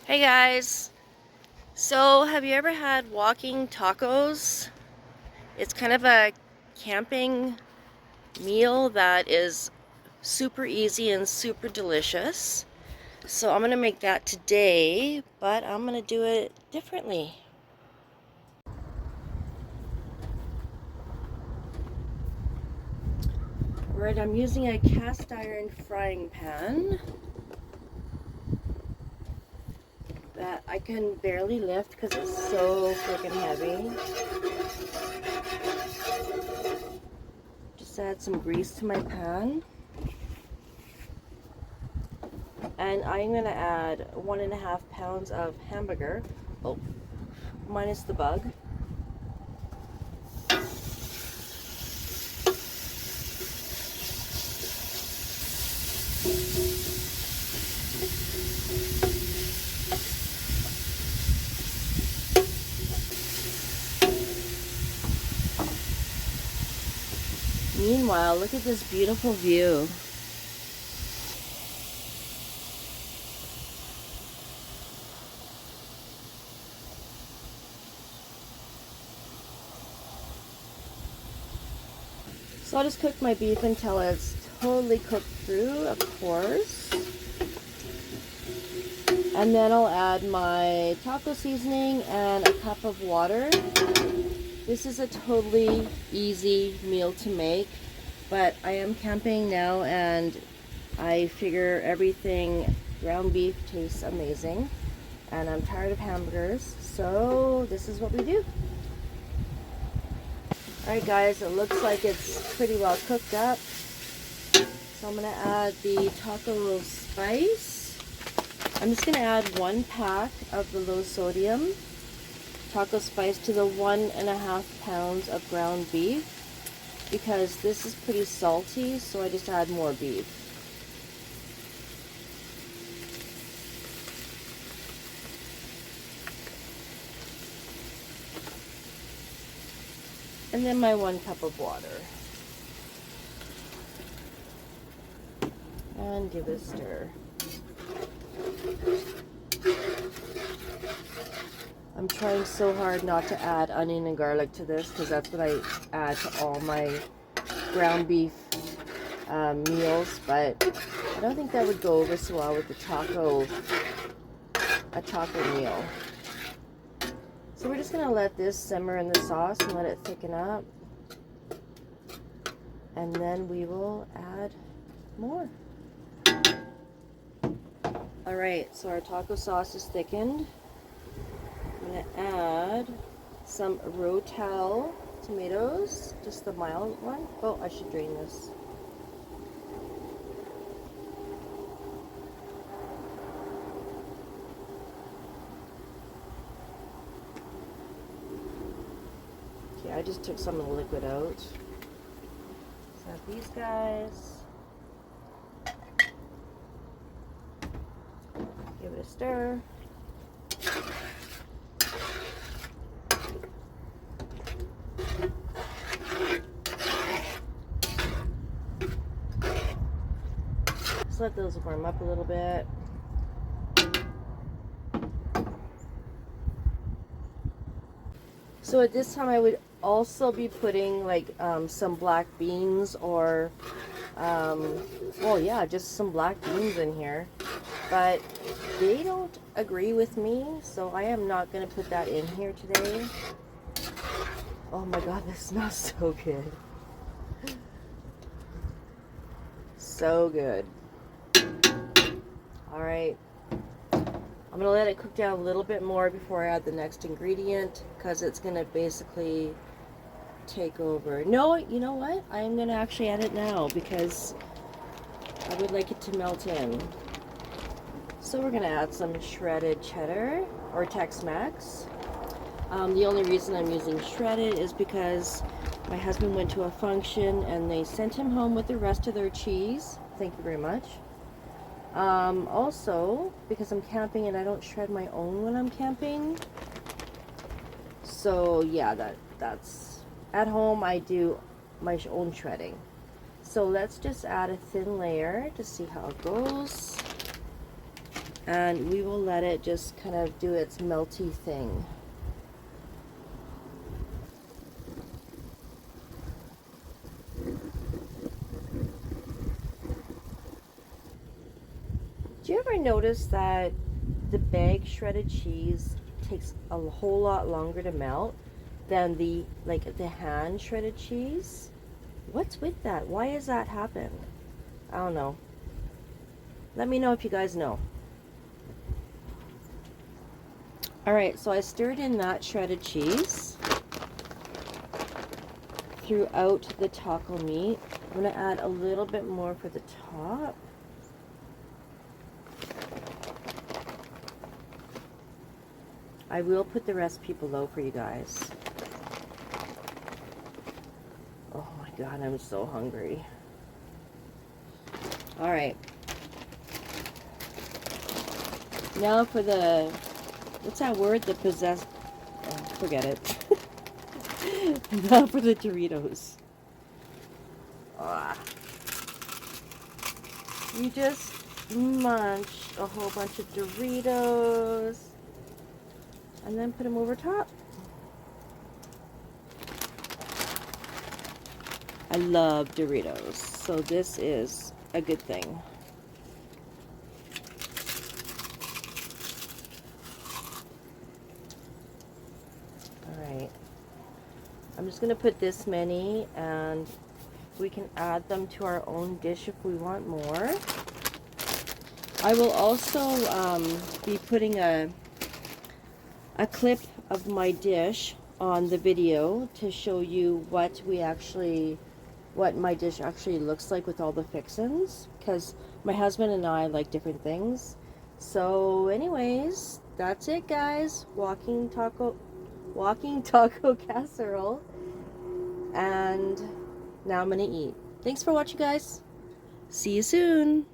Hey guys, so have you ever had walking tacos? It's kind of a camping meal that is super easy and super delicious. So I'm gonna make that today, but I'm gonna do it differently. Alright, I'm using a cast iron frying pan that I can barely lift because it's so freaking heavy. Just add some grease to my pan. And I'm going to add 1.5 pounds of hamburger, minus the bug. Meanwhile, look at this beautiful view. So I'll just cook my beef until it's totally cooked through, of course. And then I'll add my taco seasoning and a cup of water. This is a totally easy meal to make, but I am camping now and I figure everything ground beef tastes amazing. And I'm tired of hamburgers, so this is what we do. Alright guys, it looks like it's pretty well cooked up. So I'm going to add the taco spice. I'm just going to add 1 pack of the low sodium taco spice to the 1.5 pounds of ground beef, because this is pretty salty, so I just add more beef. And then my 1 cup of water. And give it a stir. I'm trying so hard not to add onion and garlic to this, because that's what I add to all my ground beef meals, but I don't think that would go over so well with a taco meal. So we're just going to let this simmer in the sauce and let it thicken up. And then we will add more. Alright, so our taco sauce is thickened. I'm going to add some Rotel tomatoes, just the mild one. Oh, I should drain this. I just took some of the liquid out. So add these guys. Give it a stir. Just let those warm up a little bit. So at this time I would also be putting like some black beans or well, yeah, just some black beans in here, but they don't agree with me, so I am not going to put that in here today. Oh my god, this smells so good. So good. Alright, I'm going to let it cook down a little bit more before I add the next ingredient, because it's going to basically take over. No, you know what? I'm going to actually add it now because I would like it to melt in. So we're going to add some shredded cheddar or Tex-Mex. The only reason I'm using shredded is because my husband went to a function and they sent him home with the rest of their cheese. Thank you very much. Also, because I'm camping and I don't shred my own when I'm camping. So yeah, that's at home I do my own shredding. So let's just add a thin layer to see how it goes. and we will let it just kind of do its melty thing. Do you ever notice that the bag shredded cheese takes a whole lot longer to melt than the hand shredded cheese? What's with that? Why does that happen? I don't know. Let me know if you guys know. Alright, so I stirred in that shredded cheese throughout the taco meat. I'm going to add a little bit more for the top. I will put the recipe below for you guys. Oh my god, I'm so hungry. Alright. Now for the, what's that word? The possessed, oh, forget it. Now for the Doritos. Ah. You just munch a whole bunch of Doritos and then put them over top. I love Doritos, so this is a good thing. Alright, I'm just going to put this many, and we can add them to our own dish if we want more. I will also be putting a clip of my dish on the video to show you what my dish actually looks like with all the fixins, because my husband and I like different things. So anyways, that's it guys. Walking taco casserole, and now I'm gonna eat. Thanks for watching guys. See you soon.